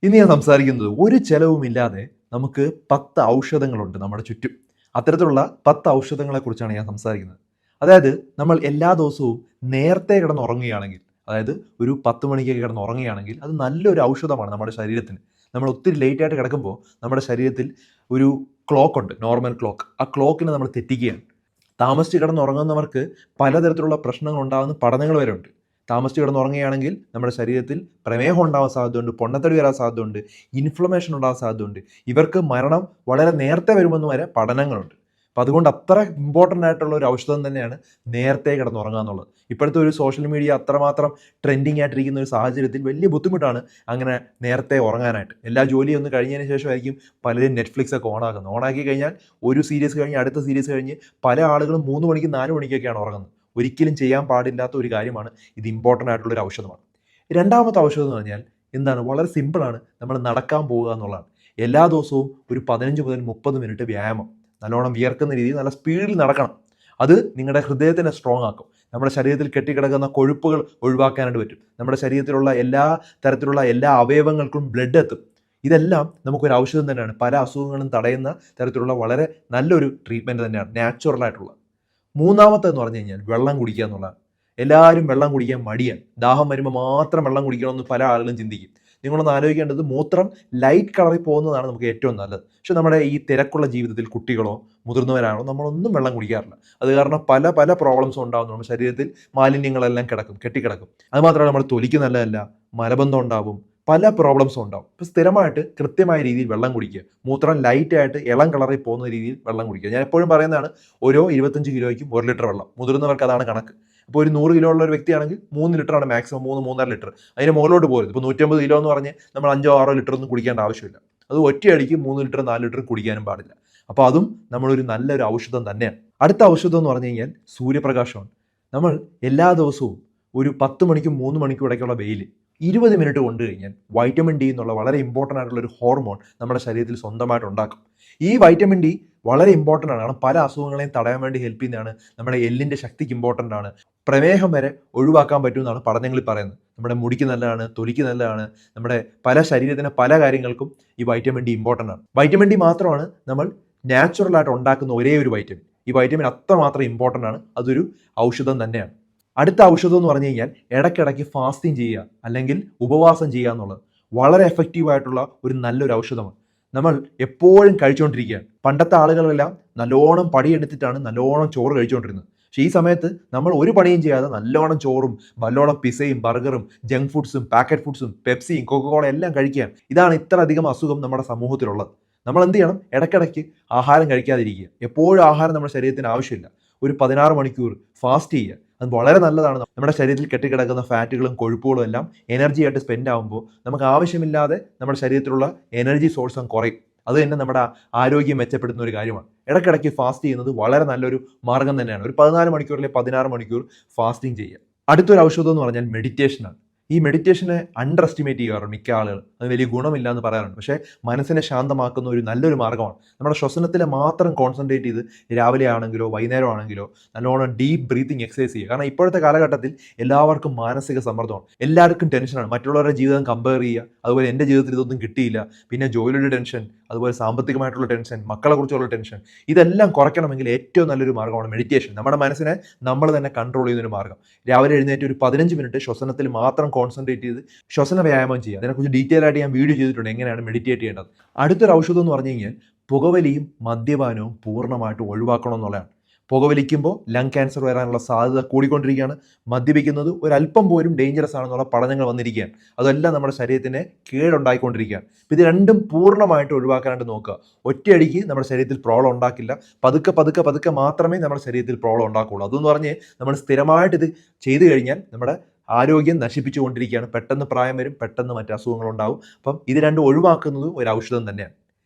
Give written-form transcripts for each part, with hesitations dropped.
ഇന്ന് ഞാൻ സംസാരിക്കുന്നത് ഒരു ചെലവുമില്ലാതെ നമുക്ക് 10 ഔഷധങ്ങളുണ്ട് നമ്മുടെ ചുറ്റും. അത്തരത്തിലുള്ള 10 ഔഷധങ്ങളെക്കുറിച്ചാണ് ഞാൻ സംസാരിക്കുന്നത്. അതായത് നമ്മൾ എല്ലാ ദിവസവും നേരത്തെ കിടന്നുറങ്ങുകയാണെങ്കിൽ, അതായത് ഒരു 10 മണിക്കൊക്കെ കിടന്നുറങ്ങുകയാണെങ്കിൽ അത് നല്ലൊരു ഔഷധമാണ് നമ്മുടെ ശരീരത്തിന്. നമ്മൾ ഒത്തിരി ലേറ്റ് ആയിട്ട് കിടക്കുമ്പോൾ നമ്മുടെ ശരീരത്തിൽ ഒരു ക്ലോക്ക് ഉണ്ട്, നോർമൽ ക്ലോക്ക്. ആ ക്ലോക്കിനെ നമ്മൾ തെറ്റിക്കുകയാണ്. താമസിച്ച് കിടന്നുറങ്ങുന്നവർക്ക് പലതരത്തിലുള്ള പ്രശ്നങ്ങൾ ഉണ്ടാകുന്ന പഠനങ്ങൾ വരെ ഉണ്ട്. താമസിച്ച് കിടന്നുറങ്ങുകയാണെങ്കിൽ നമ്മുടെ ശരീരത്തിൽ പ്രമേഹം ഉണ്ടാവാൻ സാധ്യതയുണ്ട്, പൊണ്ണത്തടി വരാൻ സാധ്യതയുണ്ട്, ഇൻഫ്ലമേഷൻ ഉണ്ടാകാൻ സാധ്യതയുണ്ട്. ഇവർക്ക് മരണം വളരെ നേരത്തെ വരുമെന്ന് വരെ പഠനങ്ങളുണ്ട്. അപ്പം അതുകൊണ്ട് അത്ര ഇമ്പോർട്ടൻ്റ് ആയിട്ടുള്ള ഒരു ഔഷധം തന്നെയാണ് നേരത്തെ കിടന്നുറങ്ങുക എന്നുള്ളത്. ഇപ്പോഴത്തെ ഒരു സോഷ്യൽ മീഡിയ അത്രമാത്രം ട്രെൻഡിങ് ആയിട്ടിരിക്കുന്ന ഒരു സാഹചര്യത്തിൽ വലിയ ബുദ്ധിമുട്ടാണ് അങ്ങനെ നേരത്തെ ഉറങ്ങാനായിട്ട്. എല്ലാ ജോലിയും ഒന്ന് കഴിഞ്ഞതിന് ശേഷമായിരിക്കും പലരും നെറ്റ്ഫ്ലിക്സ് ഒക്കെ ഓണാക്കുന്നത്. ഓണാക്കി കഴിഞ്ഞാൽ ഒരു സീരീസ് കഴിഞ്ഞ് അടുത്ത സീരീസ് കഴിഞ്ഞ് പല ആളുകളും 3 മണിക്ക് 4 മണിക്കൊക്കെയാണ് ഉറങ്ങുന്നത്. ഒരിക്കലും ചെയ്യാൻ പാടില്ലാത്ത ഒരു കാര്യമാണ്. ഇത് ഇമ്പോർട്ടൻ്റ് ആയിട്ടുള്ള ഒരു ഔഷധമാണ്. രണ്ടാമത്തെ ഔഷധം എന്ന് പറഞ്ഞാൽ എന്താണ്? വളരെ സിമ്പിളാണ്. നമ്മൾ നടക്കാൻ പോവുക എന്നുള്ളതാണ്. എല്ലാ ദിവസവും ഒരു 15 മുതൽ 30 മിനിറ്റ് വ്യായാമം, നല്ലോണം വിയർക്കുന്ന രീതിയിൽ നല്ല സ്പീഡിൽ നടക്കണം. അത് നിങ്ങളുടെ ഹൃദയത്തിനെ സ്ട്രോങ് ആക്കും. നമ്മുടെ ശരീരത്തിൽ കെട്ടിക്കിടക്കുന്ന കൊഴുപ്പുകൾ ഒഴിവാക്കാനായിട്ട് പറ്റും. നമ്മുടെ ശരീരത്തിലുള്ള എല്ലാ തരത്തിലുള്ള എല്ലാ അവയവങ്ങൾക്കും ബ്ലഡ് എത്തും. ഇതെല്ലാം നമുക്കൊരു ഔഷധം തന്നെയാണ്. പല അസുഖങ്ങളും തടയുന്ന തരത്തിലുള്ള വളരെ നല്ലൊരു ട്രീറ്റ്മെൻറ്റ് തന്നെയാണ്, നാച്ചുറൽ ആയിട്ടുള്ള. മൂന്നാമത്തെന്ന് പറഞ്ഞു കഴിഞ്ഞാൽ വെള്ളം കുടിക്കുക എന്നുള്ളതാണ്. എല്ലാവരും വെള്ളം കുടിക്കാൻ മടിയാണ്. ദാഹം വരുമ്പോൾ മാത്രം വെള്ളം കുടിക്കണമെന്ന് പല ആളുകളും ചിന്തിക്കും. നിങ്ങളൊന്ന് ആലോചിക്കേണ്ടത്, മൂത്രം ലൈറ്റ് കളറിൽ പോകുന്നതാണ് നമുക്ക് ഏറ്റവും നല്ലത്. പക്ഷെ നമ്മുടെ ഈ തിരക്കുള്ള ജീവിതത്തിൽ കുട്ടികളോ മുതിർന്നവരാണോ നമ്മളൊന്നും വെള്ളം കുടിക്കാറില്ല. അത് കാരണം പല പല പ്രോബ്ലംസും ഉണ്ടാകുന്നു. നമ്മുടെ ശരീരത്തിൽ മാലിന്യങ്ങളെല്ലാം കെട്ടിക്കിടക്കും. അതുമാത്രമല്ല, നമ്മുടെ തൊലിക്ക് നല്ലതല്ല, മലബന്ധം ഉണ്ടാവും, പല പ്രോബ്ലംസും ഉണ്ടാവും. അപ്പോൾ സ്ഥിരമായിട്ട് കൃത്യമായ രീതിയിൽ വെള്ളം കുടിക്കുക. മൂത്രം ലൈറ്റായിട്ട് ഇളം കളറിൽ പോകുന്ന രീതിയിൽ വെള്ളം കുടിക്കുക. ഞാൻ എപ്പോഴും പറയുന്നതാണ്, ഓരോ 25 കിലോയ്ക്കും 1 ലിറ്റർ വെള്ളം. മുതിർന്നവർക്ക് അതാണ് കണക്ക്. അപ്പോൾ ഒരു 100 കിലോ ഉള്ള ഒരു വ്യക്തിയാണെങ്കിൽ 3 ലിറ്ററാണ് മാക്സിമം, 3-3.5 ലിറ്റർ. അതിന് മുകളിലോട്ട് പോരുത്. ഇപ്പോൾ 150 കിലോ എന്ന് പറഞ്ഞ് നമ്മൾ 5-6 ലിറ്റർ ഒന്നും കുടിക്കേണ്ട ആവശ്യമില്ല. അത് ഒറ്റയടിക്ക് 3 ലിറ്റർ 4 ലിറ്റർ കുടിക്കാനും പാടില്ല. അപ്പോൾ അതും നമ്മളൊരു നല്ലൊരു ഔഷധം തന്നെയാണ്. അടുത്ത ഔഷധം എന്ന് പറഞ്ഞു കഴിഞ്ഞാൽ സൂര്യപ്രകാശമാണ്. നമ്മൾ എല്ലാ ദിവസവും ഒരു 10 മണിക്കും 3 മണിക്കും ഇടയ്ക്കുള്ള വെയിൽ 20 മിനിറ്റ് കൊണ്ട് കഴിഞ്ഞാൽ വൈറ്റമിൻ ഡി എന്നുള്ള വളരെ ഇമ്പോർട്ടൻ്റ് ആയിട്ടുള്ള ഒരു ഹോർമോൺ നമ്മുടെ ശരീരത്തിൽ സ്വന്തമായിട്ട് ഉണ്ടാക്കും. ഈ വൈറ്റമിൻ ഡി വളരെ ഇമ്പോർട്ടൻ്റ് ആണ്. കാരണം പല അസുഖങ്ങളെയും തടയാൻ വേണ്ടി ഹെൽപ്പ് ചെയ്യുന്നതാണ്. നമ്മുടെ എല്ലിൻ്റെ ശക്തിക്ക് ഇമ്പോർട്ടൻ്റ് ആണ്. പ്രമേഹം വരെ ഒഴിവാക്കാൻ പറ്റുമെന്നാണ് പഠനങ്ങളിൽ പറയുന്നത്. നമ്മുടെ മുടിക്ക് നല്ലതാണ്, തൊലിക്ക് നല്ലതാണ്. നമ്മുടെ പല ശരീരത്തിന് പല കാര്യങ്ങൾക്കും ഈ വൈറ്റമിൻ ഡി ഇമ്പോർട്ടൻ്റ് ആണ്. വൈറ്റമിൻ ഡി മാത്രമാണ് നമ്മൾ നാച്ചുറലായിട്ട് ഉണ്ടാക്കുന്ന ഒരേ ഒരു വൈറ്റമിൻ. ഈ വൈറ്റമിൻ അത്രമാത്രം ഇമ്പോർട്ടൻ്റ് ആണ്. അതൊരു ഔഷധം തന്നെയാണ്. അടുത്ത ഔഷധം എന്ന് പറഞ്ഞു കഴിഞ്ഞാൽ ഇടയ്ക്കിടയ്ക്ക് ഫാസ്റ്റിംഗ് ചെയ്യുക, അല്ലെങ്കിൽ ഉപവാസം ചെയ്യുക എന്നുള്ളത് വളരെ എഫക്റ്റീവ് ആയിട്ടുള്ള ഒരു നല്ലൊരു ഔഷധമാണ്. നമ്മൾ എപ്പോഴും കഴിച്ചുകൊണ്ടിരിക്കുകയാണ്. പണ്ടത്തെ ആളുകളെല്ലാം നല്ലോണം പണിയെടുത്തിട്ടാണ് നല്ലോണം ചോറ് കഴിച്ചുകൊണ്ടിരുന്നത്. പക്ഷേ ഈ സമയത്ത് നമ്മൾ ഒരു പണിയും ചെയ്യാതെ നല്ലോണം ചോറും നല്ലോണം പിസയും ബർഗറും ജങ്ക് ഫുഡ്സും പാക്കറ്റ് ഫുഡ്സും പെപ്സിയും കൊക്കക്കോള എല്ലാം കഴിക്കുകയാണ്. ഇതാണ് ഇത്ര അധികം അസുഖം നമ്മുടെ സമൂഹത്തിലുള്ളത്. നമ്മൾ എന്ത് ചെയ്യണം? ഇടയ്ക്കിടയ്ക്ക് ആഹാരം കഴിക്കാതിരിക്കുക. എപ്പോഴും ആഹാരം നമ്മുടെ ശരീരത്തിന് ആവശ്യമില്ല. ഒരു 16 മണിക്കൂർ ഫാസ്റ്റ് ചെയ്യുക. അത് വളരെ നല്ലതാണ്. നമ്മുടെ ശരീരത്തിൽ കെട്ടിക്കിടക്കുന്ന ഫാറ്റുകളും കൊഴുപ്പുകളും എല്ലാം എനർജി ആയിട്ട് സ്പെൻഡ് ആകുമ്പോൾ നമുക്ക് ആവശ്യമില്ലാതെ നമ്മുടെ ശരീരത്തിലുള്ള എനർജി സോഴ്സും കുറയും. അത് തന്നെ നമ്മുടെ ആരോഗ്യം മെച്ചപ്പെടുത്തുന്ന ഒരു കാര്യമാണ്. ഇടയ്ക്കിടയ്ക്ക് ഫാസ്റ്റ് ചെയ്യുന്നത് വളരെ നല്ലൊരു മാർഗ്ഗം തന്നെയാണ്. ഒരു 14 മണിക്കൂർ അല്ലെങ്കിൽ 16 മണിക്കൂർ ഫാസ്റ്റിംഗ് ചെയ്യുക. അടുത്തൊരു ഔഷധം എന്ന് പറഞ്ഞാൽ മെഡിറ്റേഷനാണ്. ഈ മെഡിറ്റേഷനെ അണ്ടർ എസ്റ്റിമേറ്റ് ചെയ്യാറുണ്ട് മിക്ക ആളുകൾ. അത് വലിയ ഗുണമില്ല എന്ന് പറയാറുണ്ട്. പക്ഷേ മനസ്സിനെ ശാന്തമാക്കുന്ന ഒരു നല്ലൊരു മാർഗ്ഗമാണ്. നമ്മുടെ ശ്വസനത്തിൽ മാത്രം കോൺസെൻട്രേറ്റ് ചെയ്ത് രാവിലെ ആണെങ്കിലോ വൈകുന്നേരം ആണെങ്കിലോ നല്ലോണം ഡീപ്പ് ബ്രീത്തിങ് എക്സസൈസ് ചെയ്യുക. കാരണം ഇപ്പോഴത്തെ കാലഘട്ടത്തിൽ എല്ലാവർക്കും മാനസിക സമ്മർദ്ദമാണ്, എല്ലാവർക്കും ടെൻഷനാണ്. മറ്റുള്ളവരുടെ ജീവിതം കമ്പയർ ചെയ്യുക, അതുപോലെ എൻ്റെ ജീവിതത്തിൽ ഇതൊന്നും കിട്ടിയില്ല, പിന്നെ ജോലിയുടെ ടെൻഷൻ, അതുപോലെ സാമ്പത്തികമായിട്ടുള്ള ടെൻഷൻ, മക്കളെ കുറിച്ചുള്ള ടെൻഷൻ, ഇതെല്ലാം കുറയ്ക്കണമെങ്കിൽ ഏറ്റവും നല്ലൊരു മാർഗ്ഗമാണ് മെഡിറ്റേഷൻ. നമ്മുടെ മനസ്സിനെ നമ്മൾ തന്നെ കൺട്രോൾ ചെയ്യുന്നൊരു മാർഗ്ഗം. രാവിലെ എഴുന്നേറ്റ് ഒരു 15 മിനിറ്റ് ശ്വസനത്തിൽ മാത്രം കോൺസെൻട്രേറ്റ് ചെയ്ത് ശ്വസന വ്യായാമം ചെയ്യുക. അതിനെക്കുറിച്ച് ഡീറ്റെയിൽ ആയിട്ട് ഞാൻ വീഡിയോ ചെയ്തിട്ടുണ്ട്, എങ്ങനെയാണ് മെഡിറ്റേറ്റ് ചെയ്യേണ്ടത്. അടുത്തൊരു ഔഷധം എന്ന് പറഞ്ഞു കഴിഞ്ഞാൽ പുകവലിയും മദ്യപാനവും പൂർണ്ണമായിട്ട് ഒഴിവാക്കണം എന്നുള്ളതാണ്. പുകവലിക്കുമ്പോൾ ലങ് ക്യാൻസർ വരാനുള്ള സാധ്യത കൂടിക്കൊണ്ടിരിക്കുകയാണ്. മദ്യപിക്കുന്നത് ഒരല്പം പോലും ഡേഞ്ചറസ് ആണെന്നുള്ള പഠനങ്ങൾ വന്നിരിക്കുകയാണ്. അതെല്ലാം നമ്മുടെ ശരീരത്തിന് കേടുണ്ടായിക്കൊണ്ടിരിക്കുകയാണ്. ഇത് രണ്ടും പൂർണ്ണമായിട്ട് ഒഴിവാക്കാനായിട്ട് നോക്കുക. ഒറ്റയടിക്ക് നമ്മുടെ ശരീരത്തിൽ പ്രോബ്ലം ഉണ്ടാക്കില്ല. പതുക്കെ പതുക്കെ പതുക്കെ മാത്രമേ നമ്മുടെ ശരീരത്തിൽ പ്രോബ്ലം ഉണ്ടാക്കുകയുള്ളൂ. അതെന്ന് പറഞ്ഞ് നമ്മൾ സ്ഥിരമായിട്ട് ഇത് ചെയ്തു കഴിഞ്ഞാൽ നമ്മുടെ ആരോഗ്യം നശിപ്പിച്ചുകൊണ്ടിരിക്കുകയാണ്. പെട്ടെന്ന് പ്രായം വരും, പെട്ടെന്ന് മറ്റ് അസുഖങ്ങളുണ്ടാവും. അപ്പം ഇത് രണ്ടും ഒഴിവാക്കുന്നത് ഒരു ഔഷധം തന്നെയാണ്.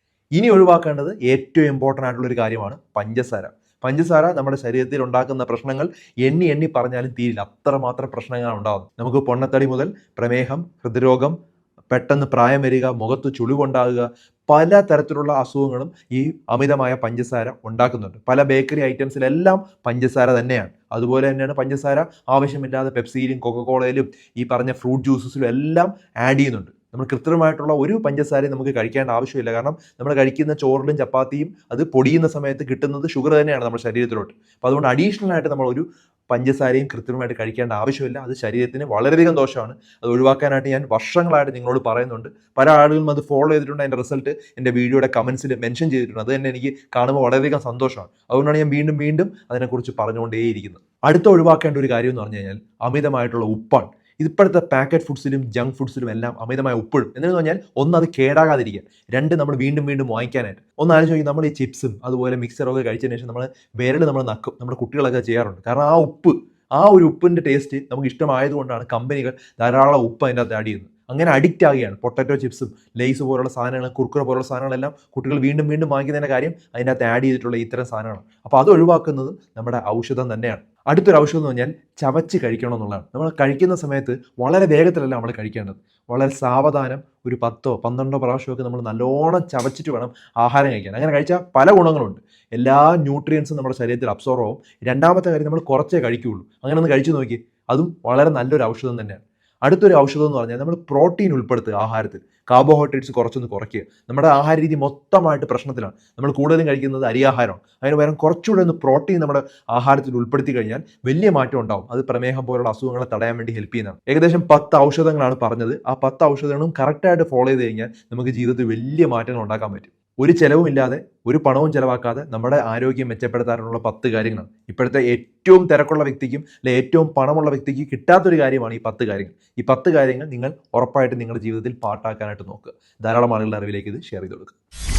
ഇനി ഒഴിവാക്കേണ്ടത് ഏറ്റവും ഇമ്പോർട്ടൻ്റ് ആയിട്ടുള്ള ഒരു കാര്യമാണ് പഞ്ചസാര. പഞ്ചസാര നമ്മുടെ ശരീരത്തിൽ ഉണ്ടാക്കുന്ന പ്രശ്നങ്ങൾ എണ്ണി എണ്ണി പറഞ്ഞാലും തീരില്ല. അത്രമാത്രം പ്രശ്നങ്ങളാണ് ഉണ്ടാകുന്നത്. നമുക്ക് പൊണ്ണത്തടി മുതൽ പ്രമേഹം, ഹൃദ്രോഗം, പെട്ടെന്ന് പ്രായം വരിക, മുഖത്ത് ചുളിവുണ്ടാകുക, പല തരത്തിലുള്ള അസുഖങ്ങളും ഈ അമിതമായ പഞ്ചസാര ഉണ്ടാക്കുന്നുണ്ട്. പല ബേക്കറി ഐറ്റംസിലെല്ലാം പഞ്ചസാര തന്നെയാണ്. അതുപോലെ തന്നെയാണ് പഞ്ചസാര ആവശ്യമില്ലാതെ പെപ്സിയിലും കൊക്കക്കോളയിലും ഈ പറഞ്ഞ ഫ്രൂട്ട് ജ്യൂസസിലും എല്ലാം ആഡ് ചെയ്യുന്നുണ്ട്. നമ്മൾ കൃത്രിമമായിട്ടുള്ള ഒരു പഞ്ചസാരയും നമുക്ക് കഴിക്കേണ്ട ആവശ്യമില്ല. കാരണം നമ്മൾ കഴിക്കുന്ന ചോറിലും ചപ്പാത്തിയും അത് പൊടിയുന്ന സമയത്ത് കിട്ടുന്നത് ഷുഗർ തന്നെയാണ് നമ്മുടെ ശരീരത്തിലോട്ട്. അപ്പോൾ അതുകൊണ്ട് അഡീഷണൽ ആയിട്ട് നമ്മൾ ഒരു പഞ്ചസാരയും കൃത്രിമമായിട്ട് കഴിക്കേണ്ട ആവശ്യമില്ല. അത് ശരീരത്തിന് വളരെയധികം ദോഷമാണ്. അത് ഒഴിവാക്കാനായിട്ട് ഞാൻ വർഷങ്ങളായിട്ട് നിങ്ങളോട് പറയുന്നുണ്ട്. പല ആളുകളും അത് ഫോളോ ചെയ്തിട്ടുണ്ട്. അതിൻ്റെ റിസൾട്ട് എൻ്റെ വീഡിയോയുടെ കമൻസിൽ മെൻഷൻ ചെയ്തിട്ടുണ്ട്. അത് തന്നെ എനിക്ക് കാണുമ്പോൾ വളരെയധികം സന്തോഷമാണ്. അതുകൊണ്ടാണ് ഞാൻ വീണ്ടും വീണ്ടും അതിനെക്കുറിച്ച് പറഞ്ഞുകൊണ്ടേയിരിക്കുന്നത്. അടുത്ത ഒഴിവാക്കേണ്ട ഒരു കാര്യം എന്ന് പറഞ്ഞു കഴിഞ്ഞാൽ അമിതമായിട്ടുള്ള ഉപ്പാണ്. ഇപ്പോഴത്തെ പാക്കറ്റ് ഫുഡ്സിലും ജങ്ക് ഫുഡ്സിലും എല്ലാം അമിതമായ ഉപ്പിടും. എന്ന് പറഞ്ഞാൽ ഒന്ന് അത് കേടാകാതിരിക്കാൻ, രണ്ട് നമ്മൾ വീണ്ടും വീണ്ടും വാങ്ങിക്കാനായിട്ട്. ഒന്ന് ആലോചിച്ച് നോക്കി, നമ്മൾ ഈ ചിപ്സും അതുപോലെ മിക്സറൊക്കെ കഴിച്ചതിന് ശേഷം നമ്മൾ നക്കും. നമ്മുടെ കുട്ടികളൊക്കെ ചെയ്യാറുണ്ട്. കാരണം ആ ഒരു ഉപ്പിൻ്റെ ടേസ്റ്റ് നമുക്ക് ഇഷ്ടമായതുകൊണ്ടാണ് കമ്പനികൾ ധാരാളം ഉപ്പ് അതിൻ്റെ അകത്ത് ആഡ് ചെയ്യുന്നത്. അങ്ങനെ അഡിക്റ്റ് ആവുകയാണ്. പൊട്ടറ്റോ ചിപ്സും ലേസ് പോലുള്ള സാധനങ്ങൾ, കുർക്കുറ പോലുള്ള സാധനങ്ങളെല്ലാം കുട്ടികൾ വീണ്ടും വീണ്ടും വാങ്ങിക്കുന്നതിൻ്റെ കാര്യം അതിൻ്റെ അകത്ത് ആഡ് ചെയ്തിട്ടുള്ള ഇത്തരം സാധനങ്ങളാണ്. അപ്പോൾ അത് ഒഴിവാക്കുന്നത് നമ്മുടെ ഔഷധം തന്നെയാണ്. അടുത്തൊരു ഔഷധം എന്ന് പറഞ്ഞാൽ ചവച്ച് കഴിക്കണം എന്നുള്ളതാണ്. നമ്മൾ കഴിക്കുന്ന സമയത്ത് വളരെ വേഗത്തിലല്ല നമ്മൾ കഴിക്കേണ്ടത്. വളരെ സാവധാനം ഒരു 10 12 പ്രാവശ്യമൊക്കെ നമ്മൾ നല്ലോണം ചവച്ചിട്ട് വേണം ആഹാരം കഴിക്കാൻ. അങ്ങനെ കഴിച്ചാൽ പല ഗുണങ്ങളുണ്ട്. എല്ലാ ന്യൂട്രിയൻസും നമ്മുടെ ശരീരത്തിൽ അബ്സോർവ് ആവും. രണ്ടാമത്തെ കാര്യം, നമ്മൾ കുറച്ചേ കഴിക്കുകയുള്ളൂ. അങ്ങനെ ഒന്ന് കഴിച്ചു നോക്കി, അതും വളരെ നല്ലൊരു ഔഷധം തന്നെയാണ്. അടുത്തൊരു ഔഷധം എന്ന് പറഞ്ഞാൽ നമ്മൾ പ്രോട്ടീൻ ഉൾപ്പെടുത്തുക ആഹാരത്തിൽ. കാർബോഹൈഡ്രേറ്റ്സ് കുറച്ചൊന്ന് കുറയ്ക്കുക. നമ്മുടെ ആഹാര രീതി മൊത്തമായിട്ട് പ്രശ്നത്തിലാണ്. നമ്മൾ കൂടുതലും കഴിക്കുന്നത് അരിയാഹാരമാണ്. അതിന് പകരം കുറച്ചുകൂടെ ഒന്ന് പ്രോട്ടീൻ നമ്മുടെ ആഹാരത്തിൽ ഉൾപ്പെടുത്തി കഴിഞ്ഞാൽ വലിയ മാറ്റം ഉണ്ടാവും. അത് പ്രമേഹം പോലുള്ള അസുഖങ്ങളെ തടയാൻ വേണ്ടി ഹെൽപ്പ് ചെയ്യുന്നതാണ്. ഏകദേശം 10 ഔഷധങ്ങളാണ് പറഞ്ഞത്. ആ 10 ഔഷധങ്ങളും കറക്റ്റായിട്ട് ഫോളോ ചെയ്ത് കഴിഞ്ഞാൽ നമുക്ക് ജീവിതത്തിൽ വലിയ മാറ്റങ്ങൾ ഉണ്ടാക്കാൻ പറ്റും. ഒരു ചിലവുമില്ലാതെ, ഒരു പണവും ചിലവാക്കാതെ നമ്മുടെ ആരോഗ്യം മെച്ചപ്പെടുത്താനുള്ള 10 കാര്യങ്ങളാണ്. ഇപ്പോഴത്തെ ഏറ്റവും തിരക്കുള്ള വ്യക്തിക്കും ഏറ്റവും പണമുള്ള വ്യക്തിക്ക് കിട്ടാത്തൊരു കാര്യമാണ് ഈ 10 കാര്യങ്ങൾ. ഈ 10 കാര്യങ്ങൾ നിങ്ങൾ ഉറപ്പായിട്ട് നിങ്ങളുടെ ജീവിതത്തിൽ പാട്ടാക്കാനായിട്ട് നോക്കുക. ധാരാളം ആളുകളുടെ അറിവിലേക്ക് ഇത് ഷെയർ ചെയ്ത് കൊടുക്കുക.